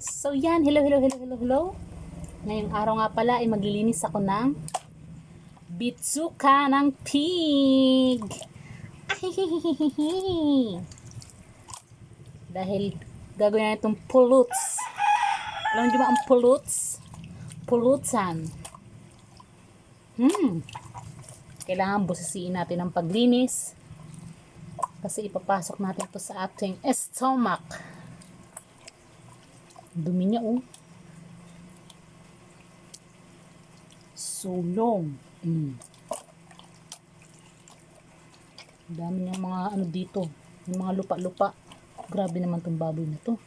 So yan, hello. Ngayong araw nga pala ay maglilinis ako ng bitsuka ng pig. Ahihihihihi. Dahil gagawin na itong puluts. Alam niyo ba ang puluts? Pulutsan. Kailangan busisiin natin ang paglinis kasi ipapasok natin ito sa ating stomach. Dumi niya so long. Dami niyang mga ano dito, yung mga lupa-lupa. Grabe naman tong baboy na to.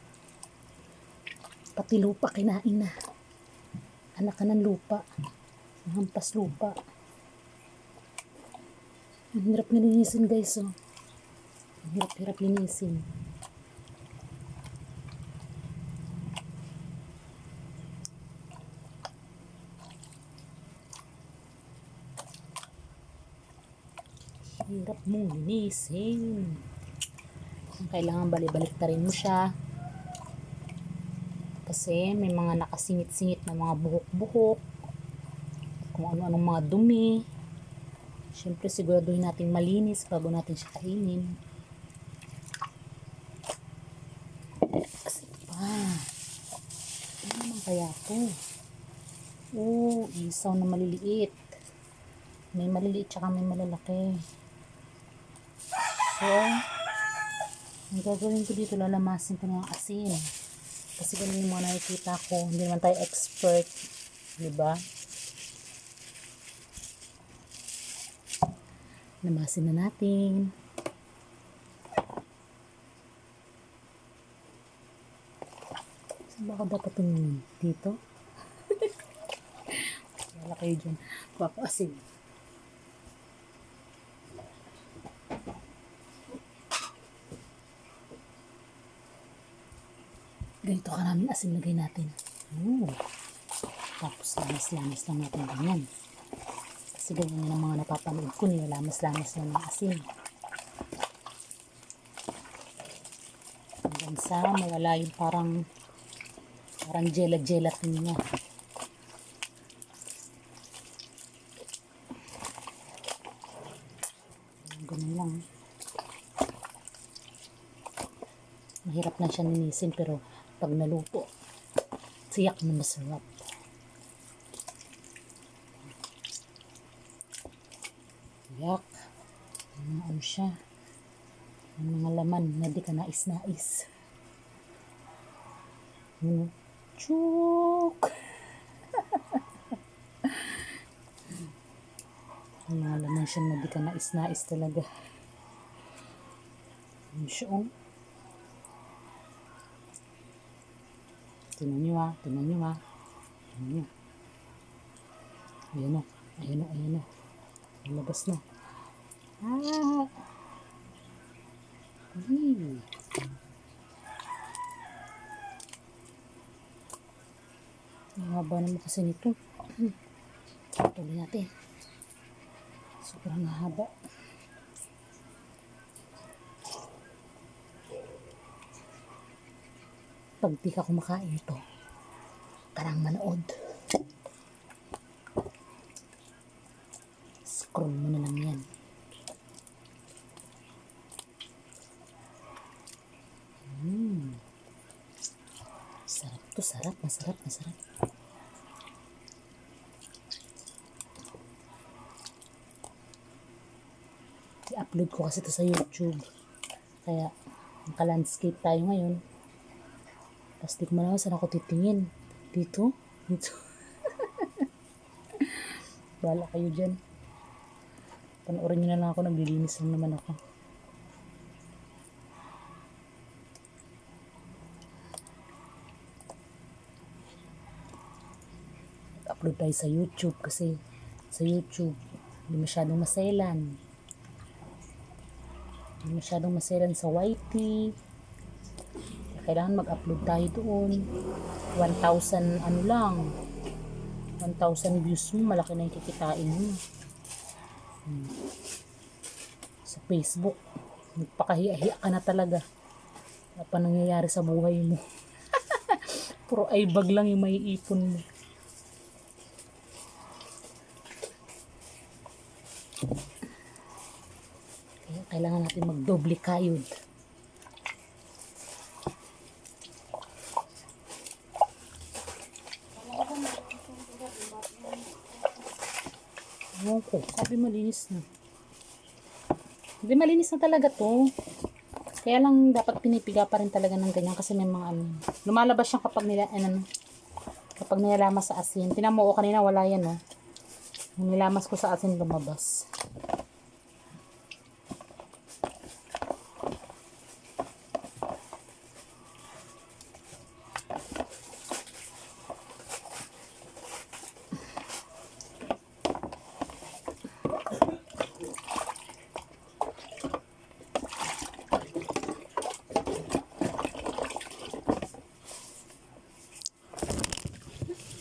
Pati lupa kinain na. Anak ka ng lupa. Hampas lupa. Ang hirap linisin guys Ang hirap linisin. Hirap mong linisin. Kailangan balik-baliktarin mo siya. Kasi may mga nakasingit-singit na mga buhok-buhok. Kung ano-anong mga dumi. Siyempre siguraduhin natin malinis bago natin siya kainin. Kasi ano naman kaya ito? Isaw na maliliit. May maliliit tsaka may malalaki. So, ang gagawin ko dito, lalamasin ko ng asin. Kasi ganun yung mga nakikita ko. Hindi naman tayo expert. Diba? Lamasin na natin. Saan ba ako dapat tumingin? Dito? Wala kayo dyan. Kuha ko asin. Ganito karaming asin lagay natin. Tapos lamas-lamas lang natin ganyan. Kasi ganyan yung mga napapanood ko niya. Lamas-lamas lang ng asin. Hanggang sa mawala yung parang gelatin niya. Ganun lang. Mahirap na siya linisin pero pag naluto, siyak na masarap. Siyak. Ano siya? Ang mga laman na di ka nais-nais. Chuk! Ang mga laman siya na di ka nais-nais talaga. Ano siya Tingnan nyo. Ayan o. Labas na. Ang haba naman kasi nito. Tuloy natin. Sobrang haba. Pag di ka kumakain ito, karang manood. Scroll mo na lang yan. Sarap to, masarap. I-upload ko kasi ito sa YouTube. Kaya, naka-landscape tayo ngayon. Tapos di ko malaman saan ako titingin. Dito. Bahala kayo dyan. Panoorin nyo na lang ako. Naglilinis lang naman ako. Upload tayo sa YouTube kasi sa YouTube hindi masyadong maselan. Hindi masyadong maselan sa YT. Kailangan mag-upload tayo doon. 1,000 ano lang. 1,000 views mo. Malaki na yung kikitain mo. Sa Facebook. Magpakahiya-hiya ka na talaga. Ano pa nangyayari sa buhay mo. Puro ay bag lang yung may ipon mo. Kaya kailangan natin magdoble kayod. Ewan ko, sabi malinis na. Hindi, malinis na talaga to. Kaya lang dapat pinipiga pa rin talaga ng ganyan kasi may mga ano. Lumalabas siya kapag kapag nilamas sa asin. Tinan mo, kanina wala yan, oh. Yung nilamas ko sa asin lumabas.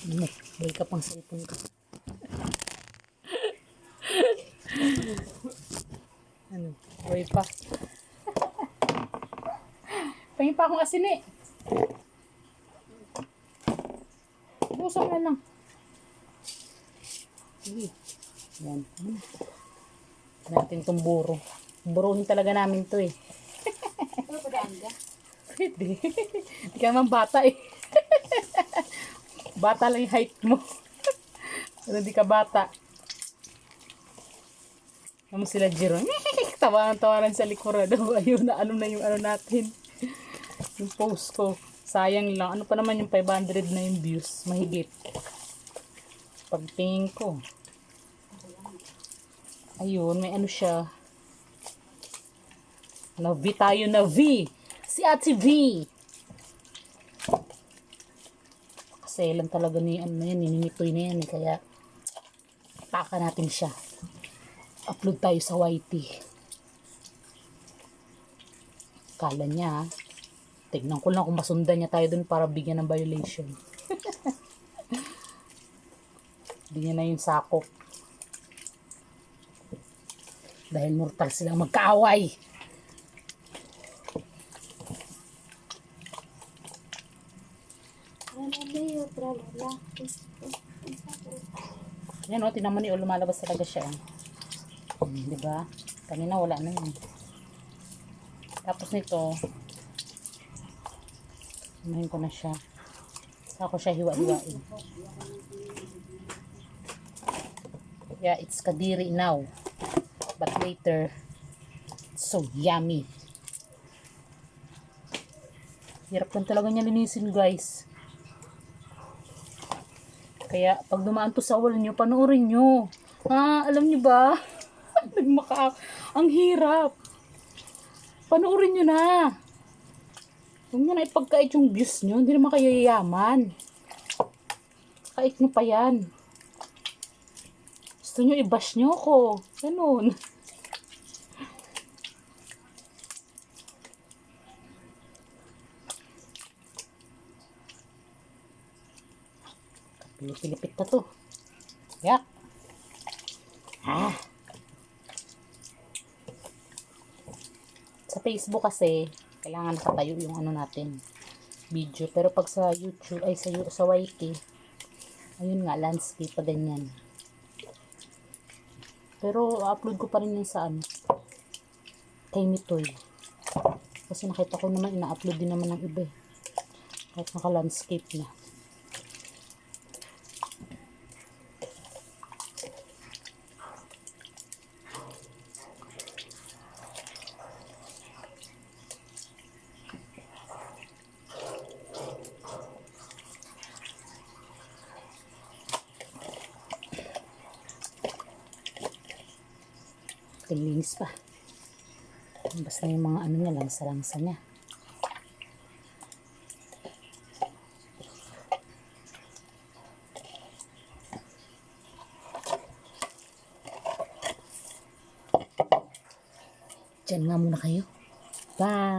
Ano, balik ka pang cellphone ka. Ano, buhay pa. Pahing pa akong asin eh. Busan na lang. Sige. Yan. Natin itong buro. Buruhin talaga namin to eh. Ano ba daan ka? Pwede. Hindi ka naman bata eh. Bata lang yung height mo. Pero hindi ka bata. Ano sila Jiro? Tawanan sa likuran. Ayun na, ano na yung ano natin. Yung post ko. Sayang lang. Ano pa naman yung 500 na yung views. Mahigit. Pagtingin ko. Ayun, may ano siya. Na V tayo na V. Si Ate V. Kasi lang talaga ni ano yan, ninimitoy na yan. Kaya, taka natin siya. Upload tayo sa YT. Kala niya, tignan ko lang kung masundan niya tayo dun para bigyan ng violation. Hindi niya na yung sakop. Dahil mortal silang magkaaway. Yan o, tinan mo ni lumalabas talaga siya. Diba? Kanina wala na yun. Tapos nito, unahin ko na siya. Saka ko siya hiwa-hiwain. Yeah, it's kadiri now. But later, it's so yummy. Hirap lang talaga niya linisin, guys. Kaya, pag dumaan to sa wall nyo, panoorin nyo. Alam nyo ba? Ang hirap. Panoorin nyo na. Huwag nyo na ipagkait yung views nyo. Hindi naman kayo yayaman. Kait nyo pa yan. Gusto nyo i-bash nyo ako. Ganun. Pilipit na to. Yak. Sa Facebook kasi, kailangan nakatayo yung ano natin, video. Pero pag sa YouTube, ay sa YT, ayun nga, landscape pa ganyan. Pero upload ko pa rin yun sa ano, kay Mitoy. Kasi nakita ko naman, ina-upload din naman ng iba eh. Kahit naka-landscape na. Linis pa. Basta yung mga ano niya, langsa-langsa niya. Diyan nga muna kayo. Bye!